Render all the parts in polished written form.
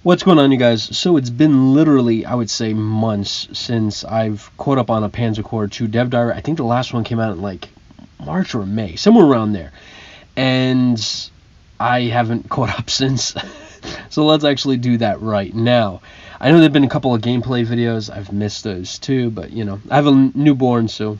What's going on, you guys? So it's been literally, I would say, months since I've caught up on a PanzerCorps 2 dev diary. I think the last one came out in like March or May, somewhere around there. And I haven't caught up since. So let's actually do that right now. I know there have been a couple of gameplay videos. I've missed those too, but I have a newborn, so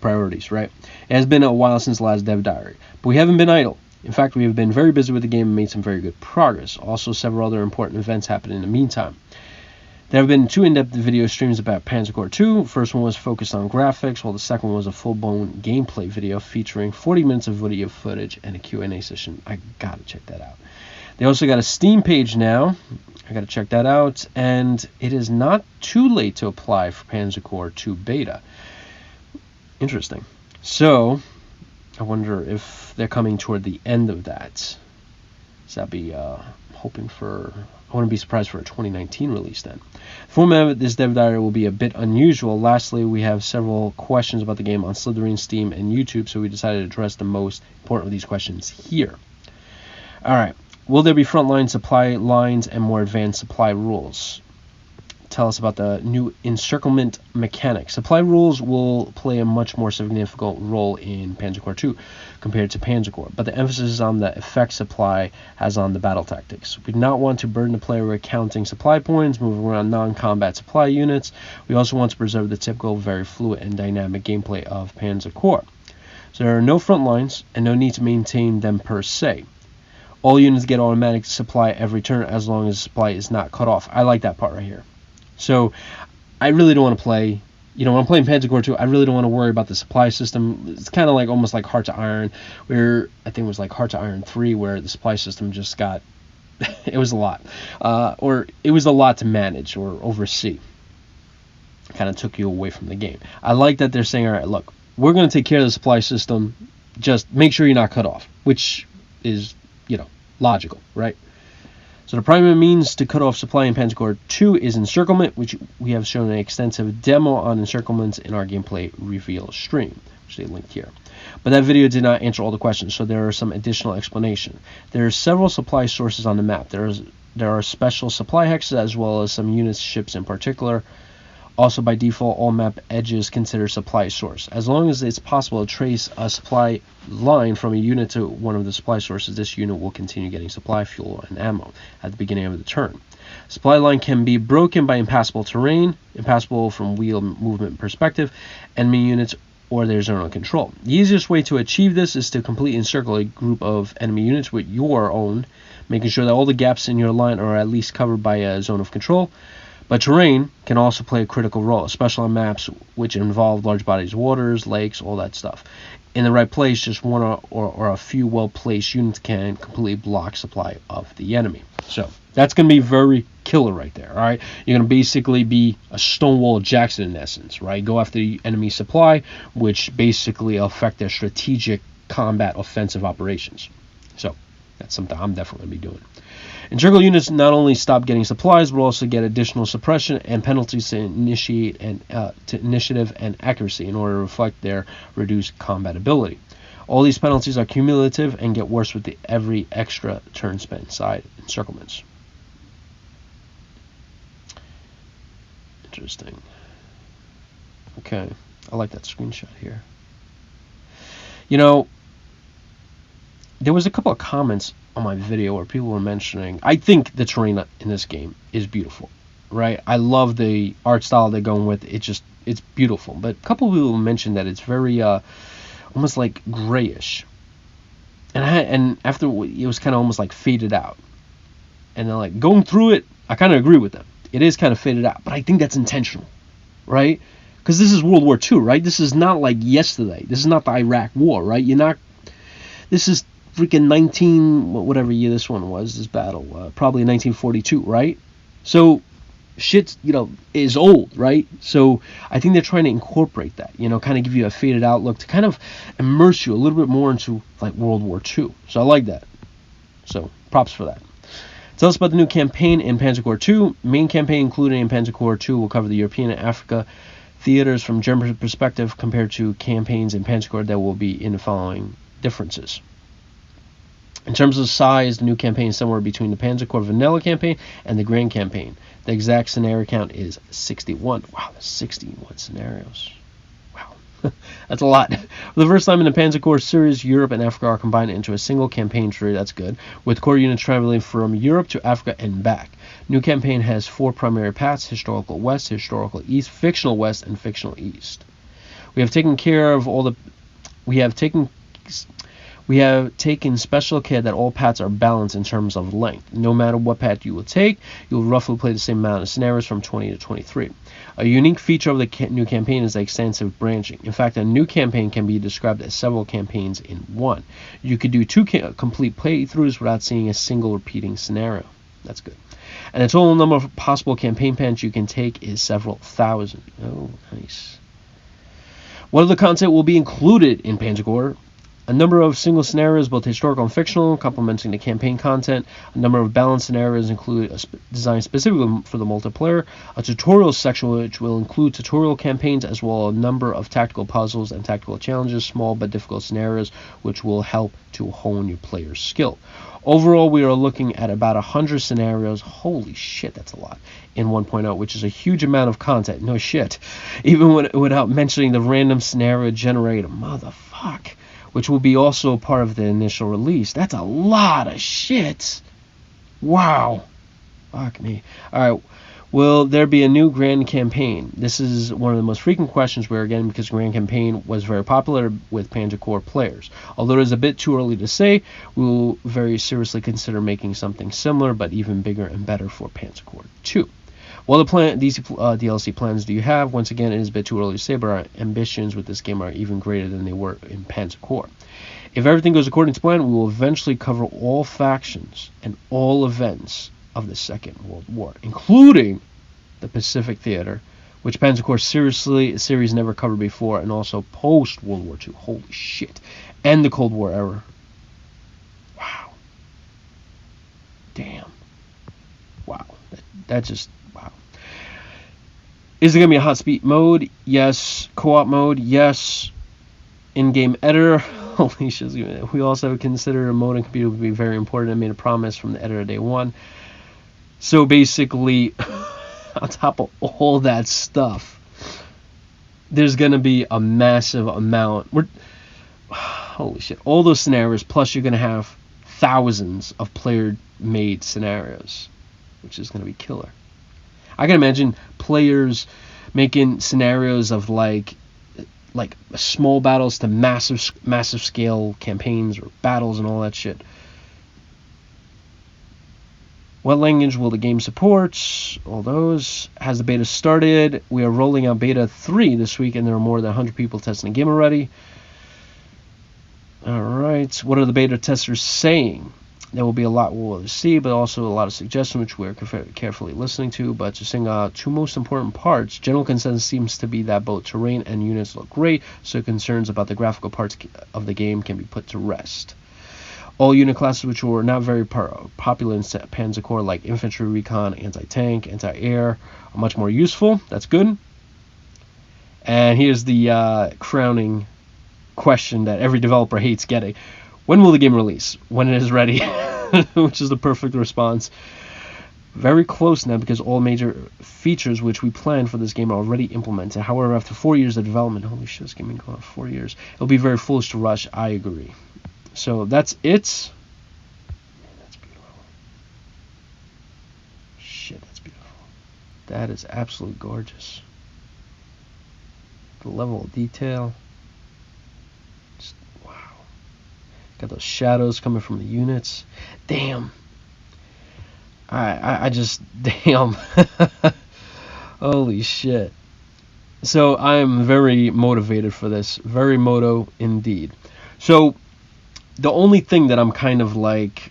priorities, right? It has been a while since the last dev diary, but we haven't been idle. In fact, we have been very busy with the game and made some very good progress. Also, several other important events happened in the meantime. There have been two in-depth video streams about PanzerCorps 2. The first one was focused on graphics, while the second one was a full-blown gameplay video featuring 40 minutes of video footage and a Q&A session. I gotta check that out. They also got a Steam page now. I gotta check that out. And it is not too late to apply for PanzerCorps 2 beta. Interesting. So I wonder if they're coming toward the end of that. So I'd be hoping for, I wouldn't be surprised for a 2019 release then. The format of this dev diary will be a bit unusual. Lastly, we have several questions about the game on Slytherin, Steam, and YouTube, so we decided to address the most important of these questions here. Alright, will there be frontline supply lines and more advanced supply rules? Tell us about the new encirclement mechanics. Supply rules will play a much more significant role in PanzerCorps 2 compared to PanzerCorps, but the emphasis is on the effect supply as on the battle tactics. We do not want to burden the player with counting supply points, moving around non-combat supply units. We also want to preserve the typical, very fluid and dynamic gameplay of PanzerCorps. So there are no front lines and no need to maintain them per se. All units get automatic supply every turn as long as supply is not cut off. I like that part right here. So I really don't want to play, when I'm playing PanzerCorps 2, I really don't want to worry about the supply system. It's kind of like almost like Heart to Iron, where I think it was like Heart to Iron 3, where the supply system just got, it was a lot. Or it was a lot to manage or oversee. Kind of took you away from the game. I like that they're saying, all right, look, we're going to take care of the supply system. Just make sure you're not cut off, which is, logical, right? So the primary means to cut off supply in PanzerCorps 2 is encirclement, which we have shown an extensive demo on encirclements in our gameplay reveal stream, which they linked here. But that video did not answer all the questions, so there are some additional explanation. There are several supply sources on the map. There are special supply hexes as well as some units, ships in particular. Also, by default, all map edges consider supply source. As long as it's possible to trace a supply line from a unit to one of the supply sources, this unit will continue getting supply fuel and ammo at the beginning of the turn. Supply line can be broken by impassable terrain, impassable from wheel movement perspective, enemy units, or their zone of control. The easiest way to achieve this is to completely encircle a group of enemy units with your own, making sure that all the gaps in your line are at least covered by a zone of control. But terrain can also play a critical role, especially on maps which involve large bodies of waters, lakes, all that stuff. In the right place, just one or a few well-placed units can completely block supply of the enemy. So that's going to be very killer right there, all right? You're going to basically be a Stonewall Jackson in essence, right? Go after the enemy supply, which basically affect their strategic combat offensive operations. So that's something I'm definitely going to be doing. Encircle units not only stop getting supplies, but also get additional suppression and penalties to initiate and to initiative and accuracy in order to reflect their reduced combat ability. All these penalties are cumulative and get worse with every extra turn spent inside encirclements. Interesting. Okay, I like that screenshot here. There was a couple of comments on my video where people were mentioning, I think the terrain in this game is beautiful, right? I love the art style they're going with. It's beautiful. But a couple of people mentioned that it's very almost like grayish. And after it was kind of almost like faded out. And they're like, going through it, I kind of agree with them. It is kind of faded out, but I think that's intentional, right? Because this is World War II, right? This is not like yesterday. This is not the Iraq War, right? This is freaking whatever year this one was, this battle, probably 1942, right? So shit, is old, right? So I think they're trying to incorporate that, kind of give you a faded outlook to kind of immerse you a little bit more into like World War II. So I like that. So props for that. Tell us about the new campaign in PanzerCorps 2. Main campaign included in PanzerCorps 2 will cover the European and Africa theaters from German perspective compared to campaigns in PanzerCorps that will be in the following differences. In terms of size, the new campaign is somewhere between the PanzerCorps Vanilla campaign and the Grand campaign. The exact scenario count is 61. Wow, that's 61 scenarios. Wow, that's a lot. For the first time in the PanzerCorps series, Europe and Africa are combined into a single campaign tree. That's good, with core units traveling from Europe to Africa and back. New campaign has 4 primary paths: historical West, historical East, fictional West, and fictional East. We have taken special care that all paths are balanced in terms of length. No matter what path you will take, you will roughly play the same amount of scenarios from 20 to 23. A unique feature of the new campaign is the extensive branching. In fact, a new campaign can be described as several campaigns in one. You could do 2 complete playthroughs without seeing a single repeating scenario. That's good. And the total number of possible campaign paths you can take is several thousand. Oh, nice. What other content will be included in PanzerCorps? A number of single scenarios, both historical and fictional, complementing the campaign content. A number of balanced scenarios designed specifically for the multiplayer. A tutorial section which will include tutorial campaigns, as well as a number of tactical puzzles and tactical challenges, small but difficult scenarios which will help to hone your player's skill. Overall, we are looking at about 100 scenarios. Holy shit, that's a lot. In 1.0, which is a huge amount of content. No shit. Even without mentioning the random scenario generator. Motherfuck. Which will be also part of the initial release. That's a lot of shit. Wow. Fuck me. Alright. Will there be a new Grand Campaign? This is one of the most frequent questions we're getting because Grand Campaign was very popular with PanzerCorps players. Although it is a bit too early to say, we will very seriously consider making something similar but even bigger and better for PanzerCorps 2. What these DLC plans do you have? Once again, it is a bit too early to say, but our ambitions with this game are even greater than they were in PanzerCorps. If everything goes according to plan, we will eventually cover all factions and all events of the Second World War, including the Pacific Theater, which PanzerCorps series never covered before, and also post-World War II. Holy shit. And the Cold War era. Wow. Damn. Wow. That just... wow. Is it going to be a hot speed mode? Yes. Co-op mode? Yes. In-game editor? Holy shit. We also consider a modem computer would be very important. I made a promise from the editor day one. So basically, on top of all that stuff, there's going to be a massive amount. Holy shit. All those scenarios, plus you're going to have thousands of player-made scenarios, which is going to be killer. I can imagine players making scenarios of like small battles to massive scale campaigns or battles and all that shit. What language will the game support? All those. Has the beta started? We are rolling out beta 3 this week, and there are more than 100 people testing the game already. Alright, what are the beta testers saying? There will be a lot we'll see, but also a lot of suggestions which we're carefully listening to. But to sing out 2 most important parts, general consensus seems to be that both terrain and units look great, so concerns about the graphical parts of the game can be put to rest. All unit classes which were not very popular in PanzerCorps, like infantry, recon, anti-tank, anti-air, are much more useful. That's good. And here's the crowning question that every developer hates getting. When will the game release? When it is ready. Which is the perfect response. Very close now because all major features which we planned for this game are already implemented. However, after 4 years of development, holy shit, this game been going on 4 years, it'll be very foolish to rush. I agree. So that's it. Man, that's beautiful. Shit, that's beautiful. That is absolutely gorgeous. The level of detail. Just, wow. Got those shadows coming from the units. Damn. I just, damn. Holy shit. So I am very motivated for this. Very moto indeed. So the only thing that I'm kind of like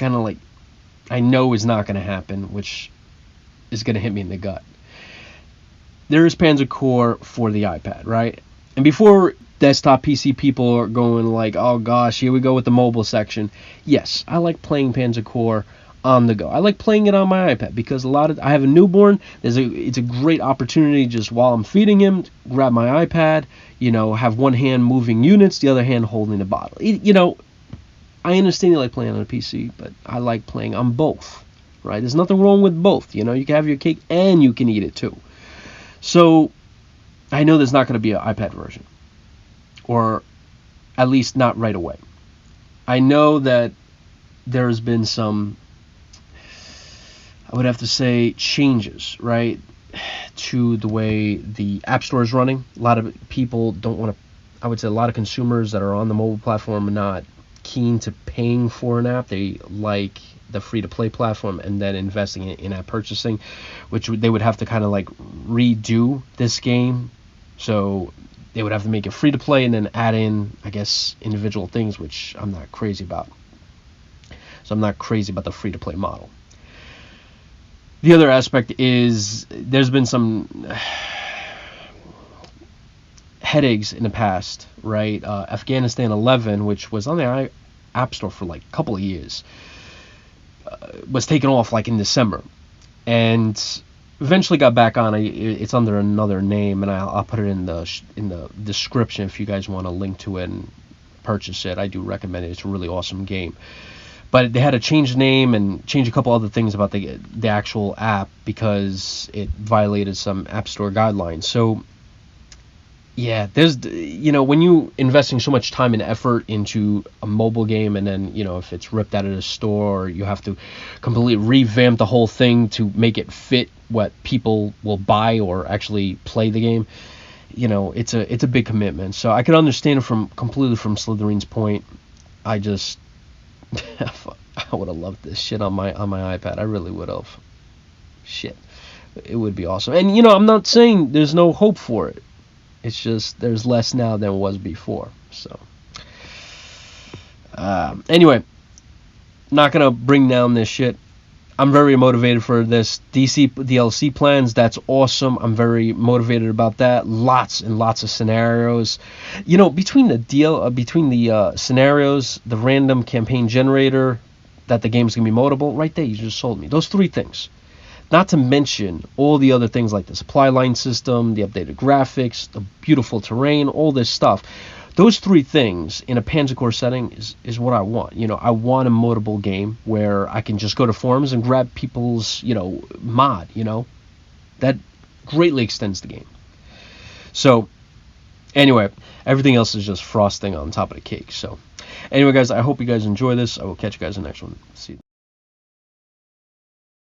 I know is not going to happen, which is going to hit me in the gut. There is PanzerCorps for the iPad, right? And before desktop PC people are going like, oh gosh, here we go with the mobile section. Yes, I like playing PanzerCorps on the go. I like playing it on my iPad because I have a newborn. It's a great opportunity just while I'm feeding him, grab my iPad, have one hand moving units, the other hand holding the bottle. I understand you like playing on a PC, but I like playing on both, right? There's nothing wrong with both. You can have your cake and you can eat it too. So I know there's not going to be an iPad version, or at least not right away. I know that there's been some, I would have to say, changes, right, to the way the App Store is running. A lot of people don't want to, I would say a lot of consumers that are on the mobile platform are not keen to paying for an app. They like the free-to-play platform and then investing in in-app purchasing, which they would have to kind of like redo this game. So they would have to make it free-to-play and then add in, I guess, individual things, which I'm not crazy about. So I'm not crazy about the free-to-play model. The other aspect is there's been some headaches in the past, right? Afghanistan 11, which was on the App Store for like a couple of years, was taken off like in December, and eventually got back on. It's under another name, and I'll put it in the description if you guys want to link to it and purchase it. I do recommend it. It's a really awesome game. But they had to change the name and change a couple other things about the actual app because it violated some App Store guidelines. So yeah, there's, when you investing so much time and effort into a mobile game, and then, if it's ripped out of the store, you have to completely revamp the whole thing to make it fit what people will buy or actually play the game. It's a big commitment. So I could understand it completely from Slytherin's point. I just I would have loved this shit on my iPad. I really would have. Shit, it would be awesome. And I'm not saying there's no hope for it. It's just there's less now than was before. So anyway, not gonna bring down this shit. I'm very motivated for this DC DLC plans. That's awesome. I'm very motivated about that. Lots and lots of scenarios. Between the scenarios, the random campaign generator, that the game's gonna be modable. Right there, you just sold me. Those three things. Not to mention all the other things like the supply line system, the updated graphics, the beautiful terrain, all this stuff. Those three things in a PanzerCorps setting is what I want. I want a modable game where I can just go to forums and grab people's, mod, That greatly extends the game. So, anyway, everything else is just frosting on top of the cake. So, anyway, guys, I hope you guys enjoy this. I will catch you guys in the next one. See you then.